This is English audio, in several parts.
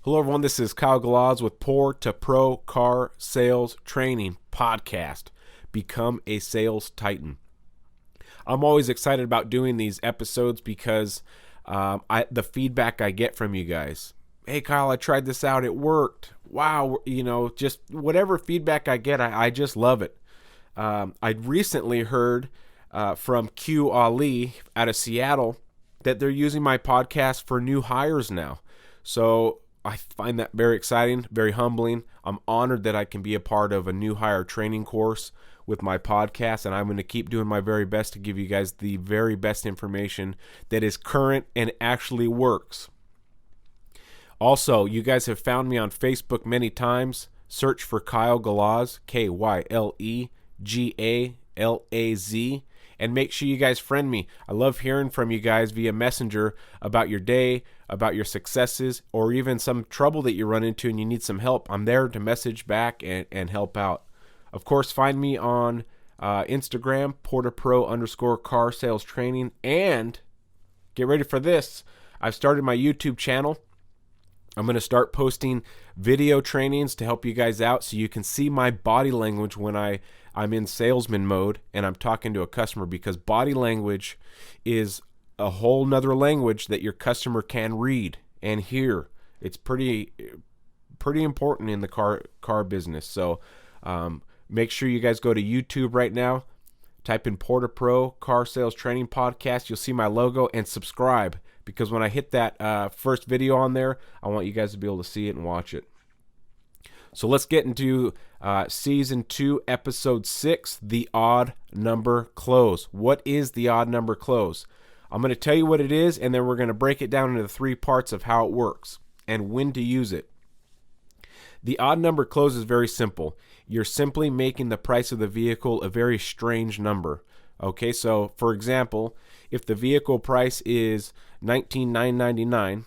Hello, everyone. This is Kyle Galaz with Poor2Pro Car Sales Training podcast. Become a sales titan. I'm always excited about doing these episodes because the feedback I get from you guys. Hey, Kyle, I tried this out. It worked. Wow. Just whatever feedback I get, I just love it. I recently heard from Q Ali out of Seattle that they're using my podcast for new hires now. So I find that very exciting, very humbling. I'm honored that I can be a part of a new hire training course with my podcast, and I'm going to keep doing my very best to give you guys the very best information that is current and actually works. Also, you guys have found me on Facebook many times. Search for Kyle Galaz, KYLEGALAZ, and make sure you guys friend me. I love hearing from you guys via Messenger about your day, about your successes, or even some trouble that you run into and you need some help. I'm there to message back and help out. Of course, find me on Instagram, Poor2Pro _Car Sales Training, and get ready for this. I've started my YouTube channel. I'm going to start posting video trainings to help you guys out so you can see my body language when I'm in salesman mode and I'm talking to a customer, because body language is a whole nother language that your customer can read and hear. It's pretty important in the car business. So make sure you guys go to YouTube right now, type in Poor2Pro Car Sales Training Podcast. You'll see my logo, and subscribe, because when I hit that first video on there, I want you guys to be able to see it and watch it. So let's get into Season 2, Episode 6, The Odd Number Close. What is the odd number close? I'm going to tell you what it is, and then we're going to break it down into the three parts of how it works and when to use it. The odd number close is very simple. You're simply making the price of the vehicle a very strange number. Okay, so for example, if the vehicle price is $19,999,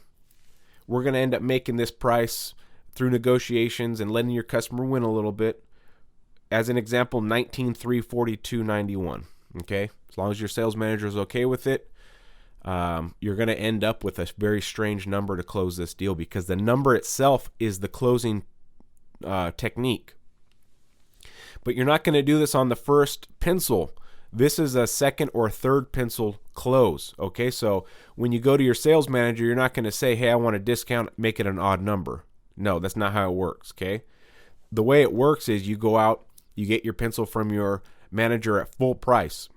we're going to end up making this price through negotiations and letting your customer win a little bit. As an example, $19,342.91. Okay, as long as your sales manager is okay with it, you're going to end up with a very strange number to close this deal, because the number itself is the closing technique. But you're not going to do this on the first pencil. This is a second or third pencil close. Okay, so when you go to your sales manager, you're not going to say, hey, I want a discount, make it an odd number. No, that's not how it works. Okay, the way it works is you go out, you get your pencil from your manager at full price,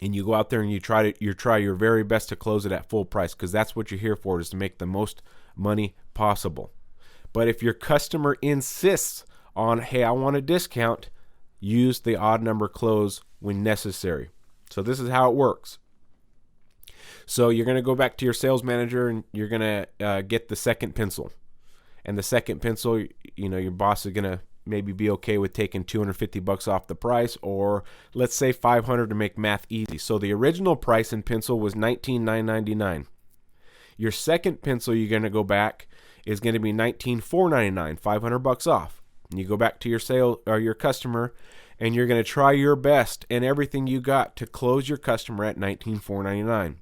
and you go out there and you try your very best to close it at full price, because that's what you're here for, is to make the most money possible. But if your customer insists on, hey, I want a discount, use the odd number close when necessary. So this is how it works. So you're going to go back to your sales manager and you're going to get the second pencil. And the second pencil, your boss is going to maybe be okay with taking $250 off the price, or let's say $500 to make math easy. So the original price in pencil was $19,999. Your second pencil you're going to go back is going to be $19,499, $500 off. And you go back to your your customer, and you're going to try your best and everything you got to close your customer at $19,499.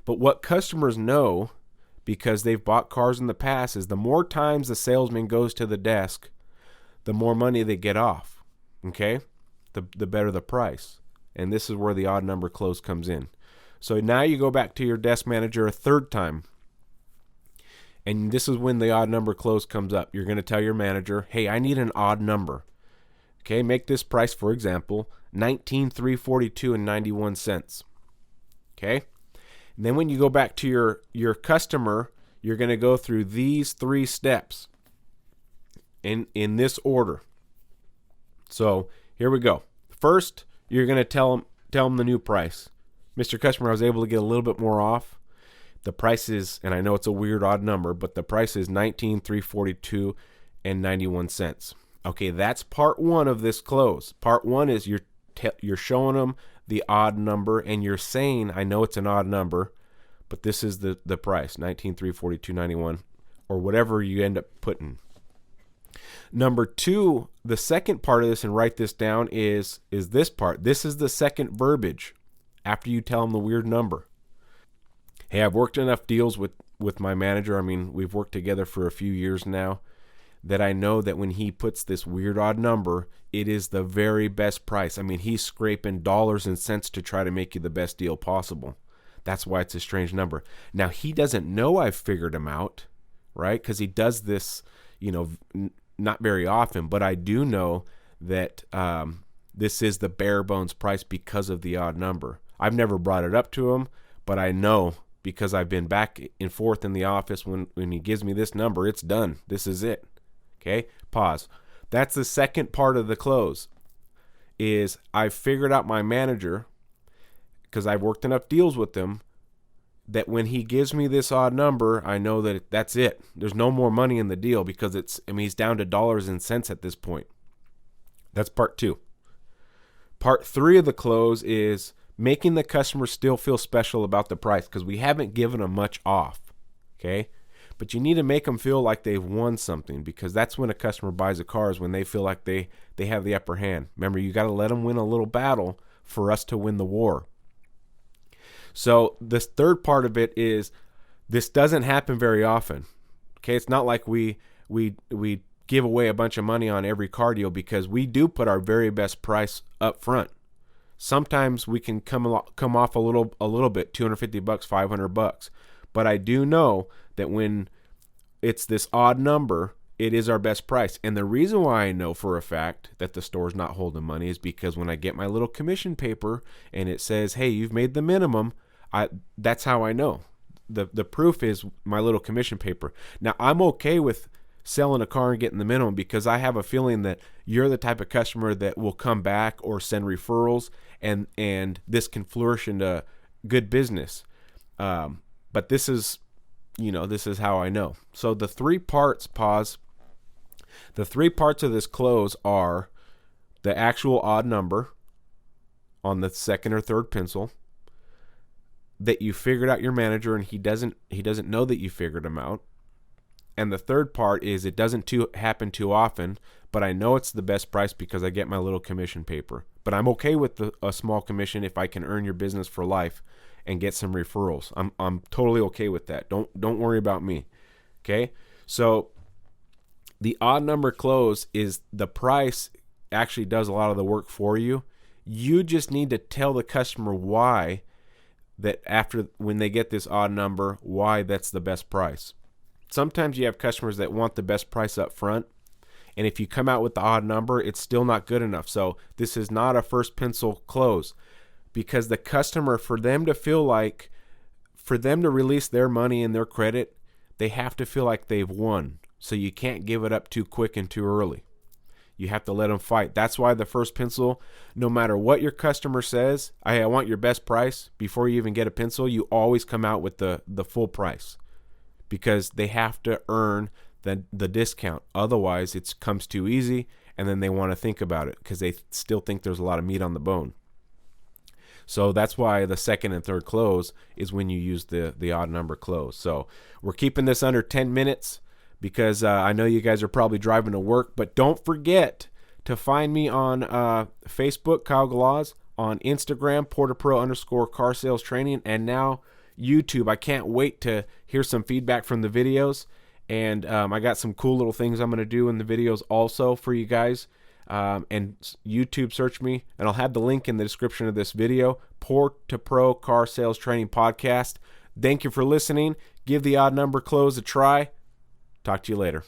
But what customers know, because they've bought cars in the past, is the more times the salesman goes to the desk, the more money they get off. Okay? The better the price. And this is where the odd number close comes in. So now you go back to your desk manager a third time, and this is when the odd number close comes up. You're going to tell your manager, hey, I need an odd number. Okay, make this price, for example, $19,342.91. Okay? And then when you go back to your customer, you're going to go through these three steps in this order. So here we go. First, you're going to tell them the new price. Mr. Customer, I was able to get a little bit more off. The price is, and I know it's a weird odd number, but the price is $19,342.91. Okay, that's part one of this close. Part one is you're showing them the odd number, and you're saying, I know it's an odd number, but this is the price, $19,342.91, or whatever you end up putting. Number two, the second part of this, and write this down, is this part. This is the second verbiage after you tell them the weird number. Hey, I've worked enough deals with with my manager, I mean, we've worked together for a few years now, that I know that when he puts this weird odd number, it is the very best price. I mean, he's scraping dollars and cents to try to make you the best deal possible. That's why it's a strange number. Now, he doesn't know I've figured him out, right? Because he does this, not very often, but I do know that this is the bare bones price because of the odd number. I've never brought it up to him, but I know because I've been back and forth in the office when he gives me this number, it's done. This is it. Okay, pause. That's the second part of the close, is I've figured out my manager, because I've worked enough deals with him, that when he gives me this odd number, I know that that's it. There's no more money in the deal because he's down to dollars and cents at this point. That's part 2. Part 3 of the close is making the customer still feel special about the price, because we haven't given them much off. Okay? But you need to make them feel like they've won something, because that's when a customer buys a car, is when they feel like they have the upper hand. Remember, you got to let them win a little battle for us to win the war. So this third part of it is, this doesn't happen very often. Okay, it's not like we give away a bunch of money on every car deal, because we do put our very best price up front. Sometimes we can come off a little bit, $250, $500. But I do know that when it's this odd number, it is our best price. And the reason why I know for a fact that the store's not holding money is because when I get my little commission paper and it says, hey, you've made the minimum, that's how I know. The proof is my little commission paper. Now, I'm okay with selling a car and getting the minimum, because I have a feeling that you're the type of customer that will come back or send referrals, and this can flourish into good business. But this is how I know. So the 3 parts, the 3 parts of this close are the actual odd number on the second or third pencil, that you figured out your manager and he doesn't know that you figured him out. And the third part is, it doesn't happen too often, but I know it's the best price because I get my little commission paper. But I'm okay with a small commission if I can earn your business for life and get some referrals. I'm totally okay with that. Don't worry about me. Okay? So the odd number close is, the price actually does a lot of the work for you. You just need to tell the customer why, that when they get this odd number, why that's the best price. Sometimes you have customers that want the best price up front, and if you come out with the odd number, it's still not good enough. So this is not a first pencil close, because the customer, for them to release their money and their credit, they have to feel like they've won. So you can't give it up too quick and too early. You have to let them fight. That's why the first pencil, no matter what your customer says, I want your best price, before you even get a pencil, you always come out with the full price, because they have to earn the discount. Otherwise, it comes too easy, and then they want to think about it because they still think there's a lot of meat on the bone. So that's why the second and third close is when you use the odd number close. So we're keeping this under 10 minutes because I know you guys are probably driving to work, but don't forget to find me on Facebook, Kyle Galaz, on Instagram, Poor2Pro _Car Sales Training, and now YouTube. I can't wait to hear some feedback from the videos, and I got some cool little things I'm going to do in the videos also for you guys. And YouTube, search me, and I'll have the link in the description of this video. Poor2Pro Car Sales Training Podcast. Thank you for listening. Give the odd number close a try. Talk to you later.